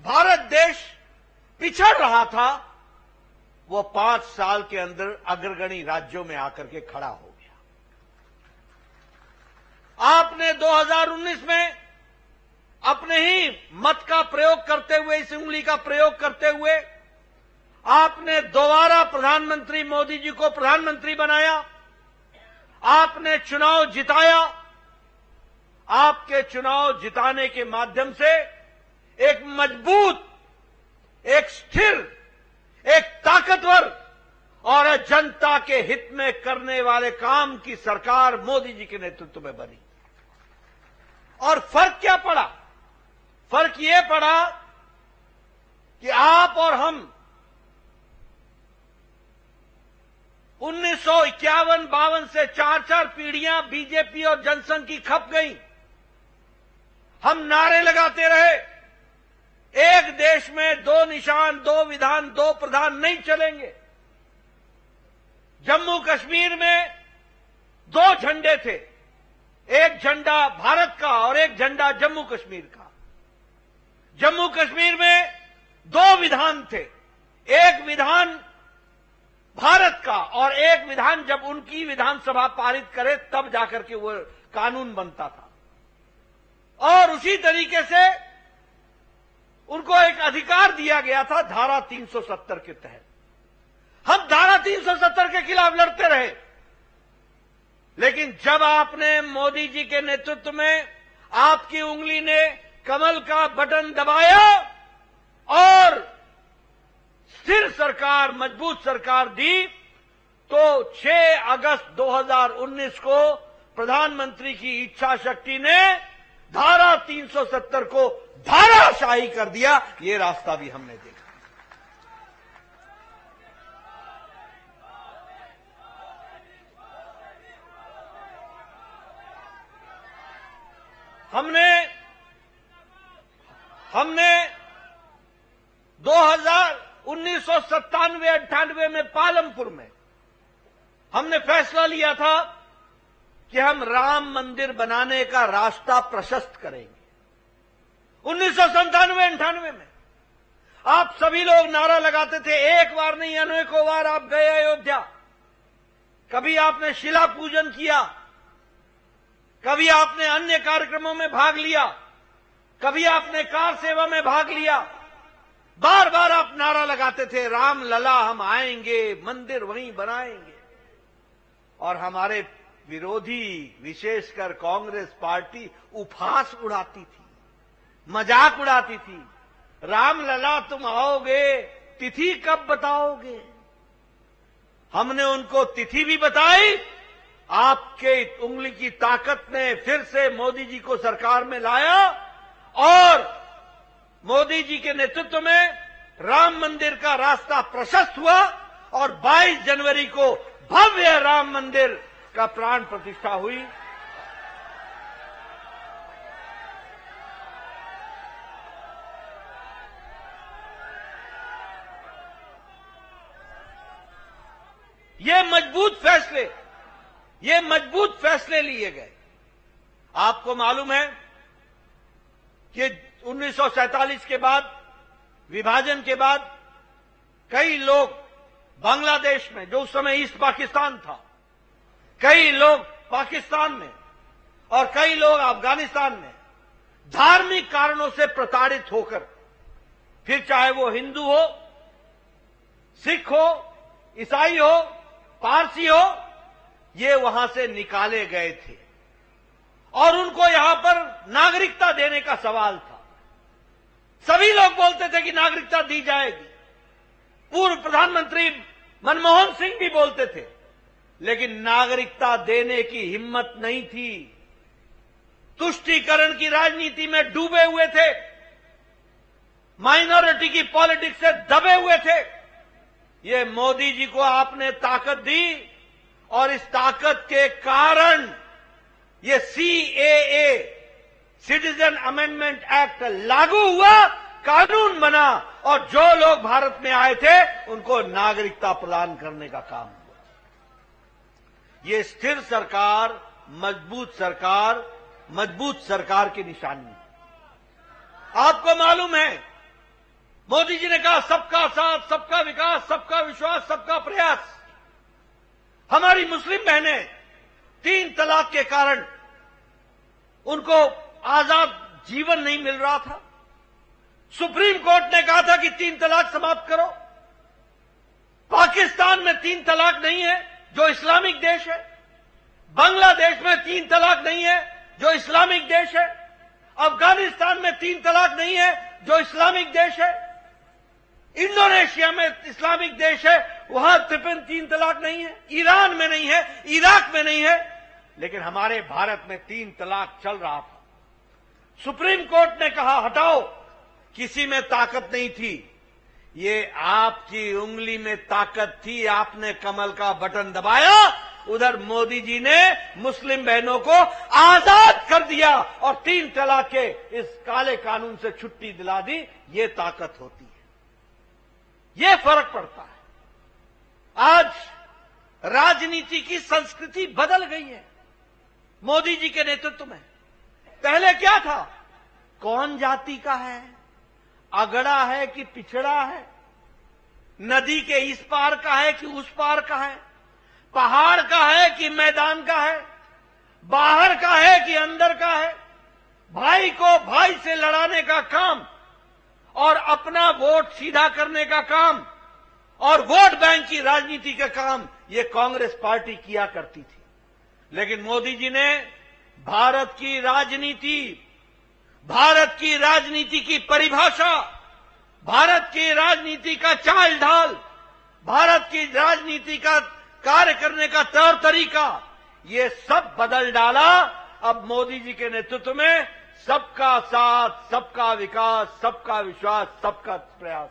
भारत देश पिछड़ रहा था, वो 5 साल के अंदर अग्रगणी राज्यों में आकर के खड़ा हो गया। आपने 2019 में अपने ही मत का प्रयोग करते हुए, इस उंगली का प्रयोग करते हुए आपने दोबारा प्रधानमंत्री मोदी जी को प्रधानमंत्री बनाया। आपने चुनाव जिताया। आपके चुनाव जिताने के माध्यम से एक मजबूत, एक स्थिर, एक ताकतवर और जनता के हित में करने वाले काम की सरकार मोदी जी के नेतृत्व में बनी। और फर्क क्या पड़ा? फर्क यह पड़ा कि आप और हम 1951-52 से 4-4 पीढ़ियां बीजेपी और जनसंघ की खप गई। हम नारे लगाते रहे, एक देश में 2 निशान, 2 विधान, 2 प्रधान नहीं चलेंगे। जम्मू कश्मीर में 2 झंडे थे, एक झंडा भारत का और एक झंडा जम्मू कश्मीर का। जम्मू कश्मीर में 2 विधान थे, एक विधान भारत का और एक विधान जब उनकी विधानसभा पारित करे तब जाकर के वो कानून बनता था। और उसी तरीके से उनको एक अधिकार दिया गया था धारा 370 के तहत। हम धारा 370 के खिलाफ लड़ते रहे, लेकिन जब आपने मोदी जी के नेतृत्व में आपकी उंगली ने कमल का बटन दबाया और स्थिर सरकार, मजबूत सरकार दी, तो 6 अगस्त 2019 को प्रधानमंत्री की इच्छा शक्ति ने धारा 370 को धाराशाही कर दिया। ये रास्ता भी हमने देखा। हमने 1997-98 में पालमपुर में हमने फैसला लिया था कि हम राम मंदिर बनाने का रास्ता प्रशस्त करेंगे। 1997-98 में आप सभी लोग नारा लगाते थे, एक बार नहीं अनेकों बार आप गए अयोध्या। कभी आपने शिला पूजन किया, कभी आपने अन्य कार्यक्रमों में भाग लिया, कभी आपने कार सेवा में भाग लिया। बार बार आप नारा लगाते थे, राम लला हम आएंगे, मंदिर वहीं बनाएंगे। और हमारे विरोधी, विशेषकर कांग्रेस पार्टी उपहास उड़ाती थी, मजाक उड़ाती थी। राम लला तुम आओगे, तिथि कब बताओगे? हमने उनको तिथि भी बताई। आपके उंगली की ताकत ने फिर से मोदी जी को सरकार में लाया और मोदी जी के नेतृत्व में राम मंदिर का रास्ता प्रशस्त हुआ और 22 जनवरी को भव्य राम मंदिर का प्राण प्रतिष्ठा हुई। ये मजबूत फैसले लिए गए। आपको मालूम है कि 1947 के बाद, विभाजन के बाद, कई लोग बांग्लादेश में, जो उस समय ईस्ट पाकिस्तान था, कई लोग पाकिस्तान में और कई लोग अफगानिस्तान में धार्मिक कारणों से प्रताड़ित होकर, फिर चाहे वो हिंदू हो, सिख हो, ईसाई हो, पारसी हो, ये वहां से निकाले गए थे और उनको यहां पर नागरिकता देने का सवाल था। सभी लोग बोलते थे कि नागरिकता दी जाएगी। पूर्व प्रधानमंत्री मनमोहन सिंह भी बोलते थे, लेकिन नागरिकता देने की हिम्मत नहीं थी। तुष्टीकरण की राजनीति में डूबे हुए थे, माइनॉरिटी की पॉलिटिक्स से दबे हुए थे। ये मोदी जी को आपने ताकत दी और इस ताकत के कारण ये सीएए, सिटीजन अमेंडमेंट एक्ट लागू हुआ, कानून बना और जो लोग भारत में आए थे उनको नागरिकता प्रदान करने का काम हुआ। ये स्थिर सरकार, मजबूत सरकार की निशानी है। आपको मालूम है मोदी जी ने कहा सबका साथ, सबका विकास, सबका विश्वास, सबका प्रयास। हमारी मुस्लिम बहनें 3 तलाक के कारण उनको आजाद जीवन नहीं मिल रहा था। सुप्रीम कोर्ट ने कहा था कि 3 तलाक समाप्त करो। पाकिस्तान में 3 तलाक नहीं है, जो इस्लामिक देश है। बांग्लादेश में 3 तलाक नहीं है, जो इस्लामिक देश है। अफगानिस्तान में 3 तलाक नहीं है, जो इस्लामिक देश है। इंडोनेशिया में इस्लामिक देश है, वहां 3 तलाक नहीं है। ईरान में नहीं है, इराक में नहीं है, लेकिन हमारे भारत में 3 तलाक चल रहा था। सुप्रीम कोर्ट ने कहा हटाओ, किसी में ताकत नहीं थी। ये आपकी उंगली में ताकत थी, आपने कमल का बटन दबाया, उधर मोदी जी ने मुस्लिम बहनों को आजाद कर दिया और 3 तलाक के इस काले कानून से छुट्टी दिला दी। ये ताकत होती है, ये फर्क पड़ता है। आज राजनीति की संस्कृति बदल गई है मोदी जी के नेतृत्व में। पहले क्या था? कौन जाति का है, अगड़ा है कि पिछड़ा है, नदी के इस पार का है कि उस पार का है, पहाड़ का है कि मैदान का है, बाहर का है कि अंदर का है। भाई को भाई से लड़ाने का काम और अपना वोट सीधा करने का काम और वोट बैंक की राजनीति का काम ये कांग्रेस पार्टी किया करती थी। लेकिन मोदी जी ने भारत की राजनीति की परिभाषा, भारत की राजनीति का चाल ढाल, भारत की राजनीति का कार्य करने का तौर तरीका, ये सब बदल डाला। अब मोदी जी के नेतृत्व में सबका साथ, सबका विकास, सबका विश्वास, सबका प्रयास।